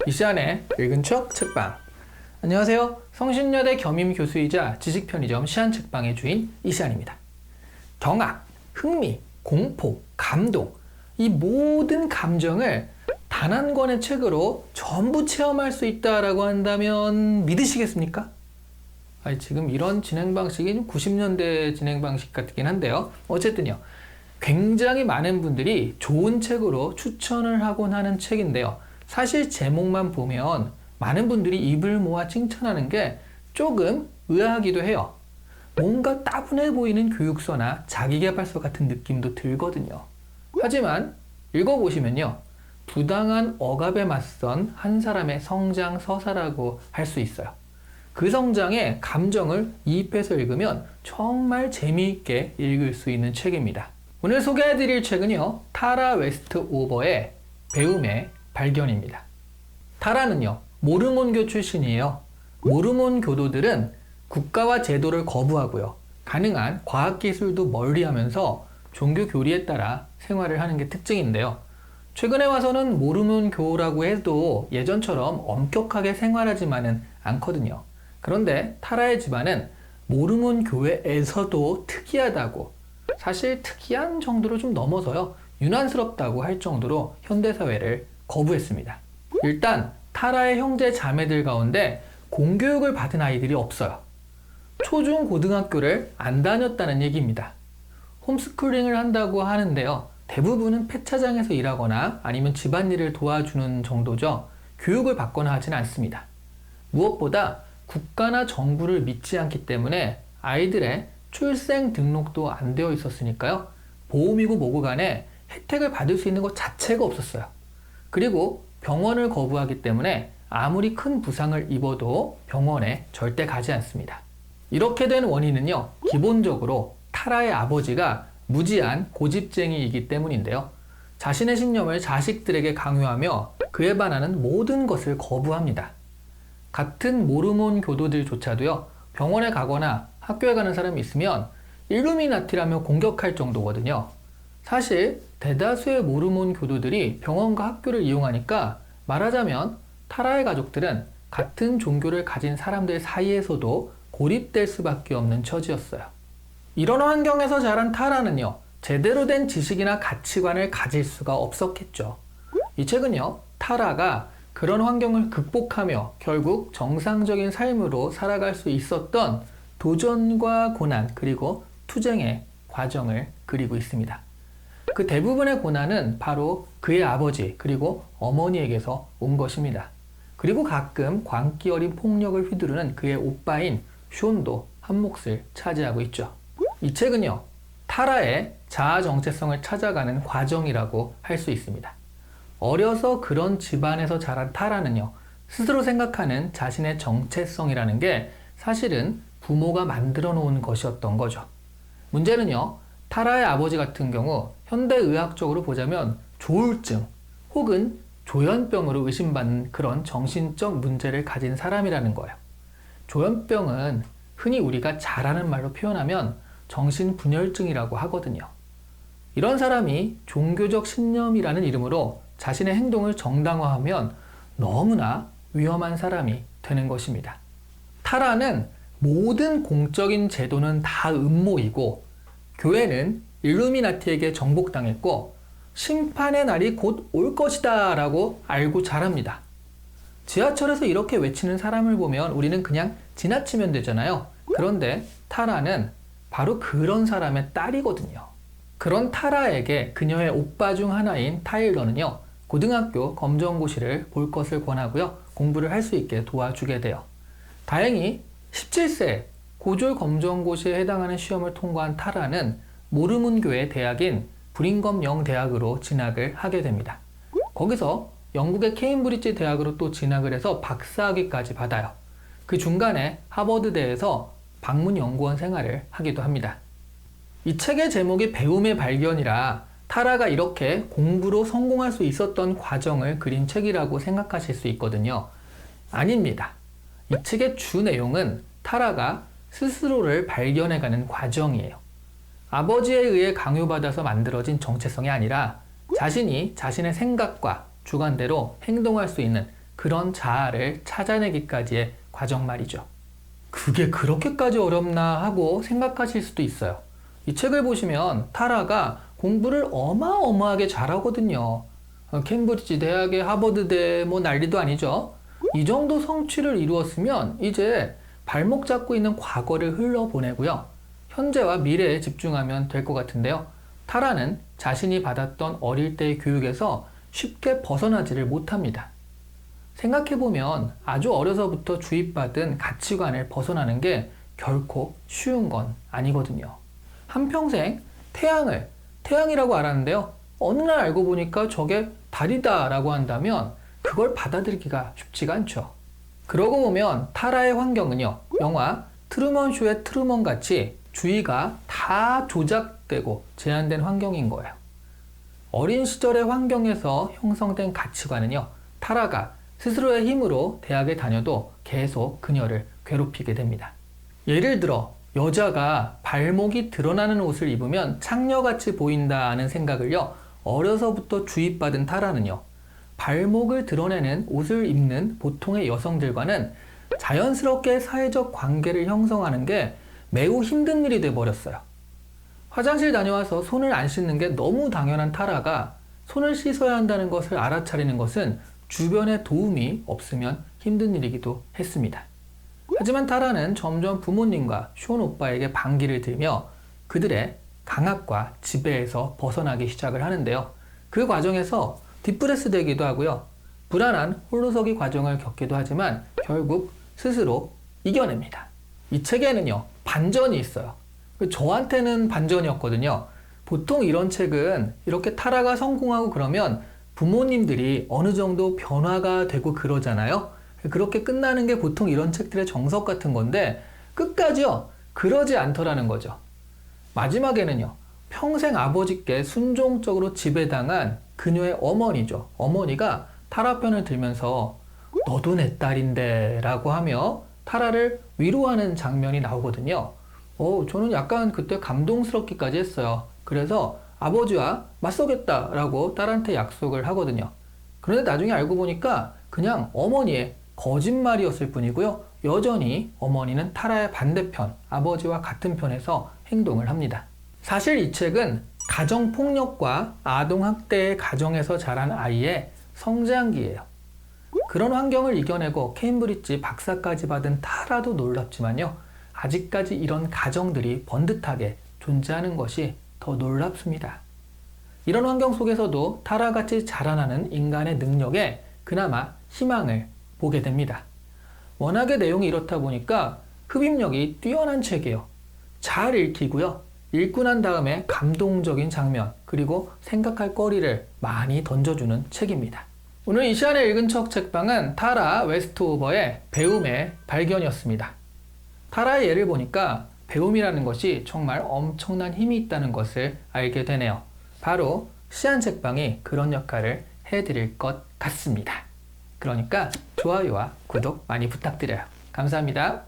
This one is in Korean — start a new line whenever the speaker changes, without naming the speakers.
이시안의 읽은 척 책방. 안녕하세요. 성신여대 겸임 교수이자 지식편의점 시안책방의 주인 이시안입니다. 경악, 흥미, 공포, 감동, 이 모든 감정을 단 한 권의 책으로 전부 체험할 수 있다라고 한다면 믿으시겠습니까? 지금 이런 진행 방식이 좀 90년대 진행 방식 같긴 한데요. 어쨌든요. 굉장히 많은 분들이 좋은 책으로 추천을 하곤 하는 책인데요. 사실 제목만 보면 많은 분들이 입을 모아 칭찬하는 게 조금 의아하기도 해요. 뭔가 따분해 보이는 교육서나 자기계발서 같은 느낌도 들거든요. 하지만 읽어보시면요. 부당한 억압에 맞선 한 사람의 성장 서사라고 할 수 있어요. 그 성장의 감정을 이입해서 읽으면 정말 재미있게 읽을 수 있는 책입니다. 오늘 소개해드릴 책은요. 타라 웨스트오버의 배움의 발견입니다. 타라는요. 모르몬교 출신이에요. 모르몬 교도들은 국가와 제도를 거부하고요. 가능한 과학기술도 멀리하면서 종교 교리에 따라 생활을 하는 게 특징인데요. 최근에 와서는 모르몬교라고 해도 예전처럼 엄격하게 생활하지만은 않거든요. 그런데 타라의 집안은 모르몬 교회에서도 특이하다고, 사실 특이한 정도로 좀 넘어서요. 유난스럽다고 할 정도로 현대사회를 거부했습니다. 일단 타라의 형제 자매들 가운데 공교육을 받은 아이들이 없어요. 초중 고등학교를 안 다녔다는 얘기입니다. 홈스쿨링을 한다고 하는데요. 대부분은 폐차장에서 일하거나 아니면 집안일을 도와주는 정도죠. 교육을 받거나 하진 않습니다. 무엇보다 국가나 정부를 믿지 않기 때문에 아이들의 출생 등록도 안 되어 있었으니까요. 보험이고 뭐고 간에 혜택을 받을 수 있는 것 자체가 없었어요. 그리고 병원을 거부하기 때문에 아무리 큰 부상을 입어도 병원에 절대 가지 않습니다. 이렇게 된 원인은요. 기본적으로 타라의 아버지가 무지한 고집쟁이이기 때문인데요. 자신의 신념을 자식들에게 강요하며 그에 반하는 모든 것을 거부합니다. 같은 모르몬 교도들조차도요. 병원에 가거나 학교에 가는 사람이 있으면 일루미나티라며 공격할 정도거든요. 사실 대다수의 모르몬 교도들이 병원과 학교를 이용하니까 말하자면 타라의 가족들은 같은 종교를 가진 사람들 사이에서도 고립될 수밖에 없는 처지였어요. 이런 환경에서 자란 타라는요. 제대로 된 지식이나 가치관을 가질 수가 없었겠죠. 이 책은요. 타라가 그런 환경을 극복하며 결국 정상적인 삶으로 살아갈 수 있었던 도전과 고난 그리고 투쟁의 과정을 그리고 있습니다. 그 대부분의 고난은 바로 그의 아버지 그리고 어머니에게서 온 것입니다. 그리고 가끔 광기 어린 폭력을 휘두르는 그의 오빠인 숀도 한 몫을 차지하고 있죠. 이 책은요. 타라의 자아 정체성을 찾아가는 과정이라고 할 수 있습니다. 어려서 그런 집안에서 자란 타라는요. 스스로 생각하는 자신의 정체성이라는 게 사실은 부모가 만들어 놓은 것이었던 거죠. 문제는요. 타라의 아버지 같은 경우 현대의학적으로 보자면 조울증 혹은 조현병으로 의심받는 그런 정신적 문제를 가진 사람이라는 거예요. 조현병은 흔히 우리가 잘하는 말로 표현하면 정신분열증이라고 하거든요. 이런 사람이 종교적 신념이라는 이름으로 자신의 행동을 정당화하면 너무나 위험한 사람이 되는 것입니다. 타라는 모든 공적인 제도는 다 음모이고 교회는 일루미나티에게 정복당했고 심판의 날이 곧 올 것이다 라고 알고 자랍니다. 지하철에서 이렇게 외치는 사람을 보면 우리는 그냥 지나치면 되잖아요. 그런데 타라는 바로 그런 사람의 딸이거든요. 그런 타라에게 그녀의 오빠 중 하나인 타일러는요. 고등학교 검정고시를 볼 것을 권하고요. 공부를 할 수 있게 도와주게 돼요. 다행히 17세 고졸 검정고시에 해당하는 시험을 통과한 타라는 모르몬교의 대학인 브링검 영 대학으로 진학을 하게 됩니다. 거기서 영국의 케임브리지 대학으로 또 진학을 해서 박사학위까지 받아요. 그 중간에 하버드대에서 방문 연구원 생활을 하기도 합니다. 이 책의 제목이 배움의 발견이라 타라가 이렇게 공부로 성공할 수 있었던 과정을 그린 책이라고 생각하실 수 있거든요. 아닙니다. 이 책의 주 내용은 타라가 스스로를 발견해가는 과정이에요. 아버지에 의해 강요받아서 만들어진 정체성이 아니라 자신이 자신의 생각과 주관대로 행동할 수 있는 그런 자아를 찾아내기까지의 과정 말이죠. 그게 그렇게까지 어렵나 하고 생각하실 수도 있어요. 이 책을 보시면 타라가 공부를 어마어마하게 잘하거든요. 캠브리지 대학에 하버드대 뭐 난리도 아니죠. 이 정도 성취를 이루었으면 이제 발목 잡고 있는 과거를 흘러보내고요. 현재와 미래에 집중하면 될 것 같은데요. 타라는 자신이 받았던 어릴 때의 교육에서 쉽게 벗어나지를 못합니다. 생각해보면 아주 어려서부터 주입받은 가치관을 벗어나는 게 결코 쉬운 건 아니거든요. 한평생 태양이라고 알았는데요. 어느 날 알고 보니까 저게 달이다 라고 한다면 그걸 받아들이기가 쉽지가 않죠. 그러고 보면 타라의 환경은요, 영화 트루먼 쇼의 트루먼 같이 주의가 다 조작되고 제한된 환경인 거예요. 어린 시절의 환경에서 형성된 가치관은요, 타라가 스스로의 힘으로 대학에 다녀도 계속 그녀를 괴롭히게 됩니다. 예를 들어 여자가 발목이 드러나는 옷을 입으면 창녀같이 보인다는 생각을요, 어려서부터 주입받은 타라는요, 발목을 드러내는 옷을 입는 보통의 여성들과는 자연스럽게 사회적 관계를 형성하는 게 매우 힘든 일이 돼버렸어요. 화장실 다녀와서 손을 안 씻는 게 너무 당연한 타라가 손을 씻어야 한다는 것을 알아차리는 것은 주변의 도움이 없으면 힘든 일이기도 했습니다. 하지만 타라는 점점 부모님과 쇼 오빠에게 반기를 들며 그들의 강압과 지배에서 벗어나기 시작을 하는데요. 그 과정에서 뒷부레스 되기도 하고요. 불안한 홀로서기 과정을 겪기도 하지만 결국 스스로 이겨냅니다. 이 책에는요, 반전이 있어요. 저한테는 반전이었거든요. 보통 이런 책은 이렇게 타라가 성공하고 그러면 부모님들이 어느 정도 변화가 되고 그러잖아요. 그렇게 끝나는 게 보통 이런 책들의 정석 같은 건데 끝까지요, 그러지 않더라는 거죠. 마지막에는요, 평생 아버지께 순종적으로 지배당한 그녀의 어머니죠. 어머니가 타라 편을 들면서 너도 내 딸인데 라고 하며 타라를 위로하는 장면이 나오거든요. 저는 약간 그때 감동스럽기까지 했어요. 그래서 아버지와 맞서겠다 라고 딸한테 약속을 하거든요. 그런데 나중에 알고 보니까 그냥 어머니의 거짓말이었을 뿐이고요. 여전히 어머니는 타라의 반대편, 아버지와 같은 편에서 행동을 합니다. 사실 이 책은 가정폭력과 아동학대의 가정에서 자란 아이의 성장기예요. 그런 환경을 이겨내고 케임브리지 박사까지 받은 타라도 놀랍지만요. 아직까지 이런 가정들이 번듯하게 존재하는 것이 더 놀랍습니다. 이런 환경 속에서도 타라같이 자라나는 인간의 능력에 그나마 희망을 보게 됩니다. 워낙에 내용이 이렇다 보니까 흡입력이 뛰어난 책이에요. 잘 읽히고요. 읽고 난 다음에 감동적인 장면, 그리고 생각할 거리를 많이 던져주는 책입니다. 오늘 이 시간에 읽은 척 책방은 타라 웨스트오버의 배움의 발견이었습니다. 타라의 예를 보니까 배움이라는 것이 정말 엄청난 힘이 있다는 것을 알게 되네요. 바로 시안 책방이 그런 역할을 해드릴 것 같습니다. 그러니까 좋아요와 구독 많이 부탁드려요. 감사합니다.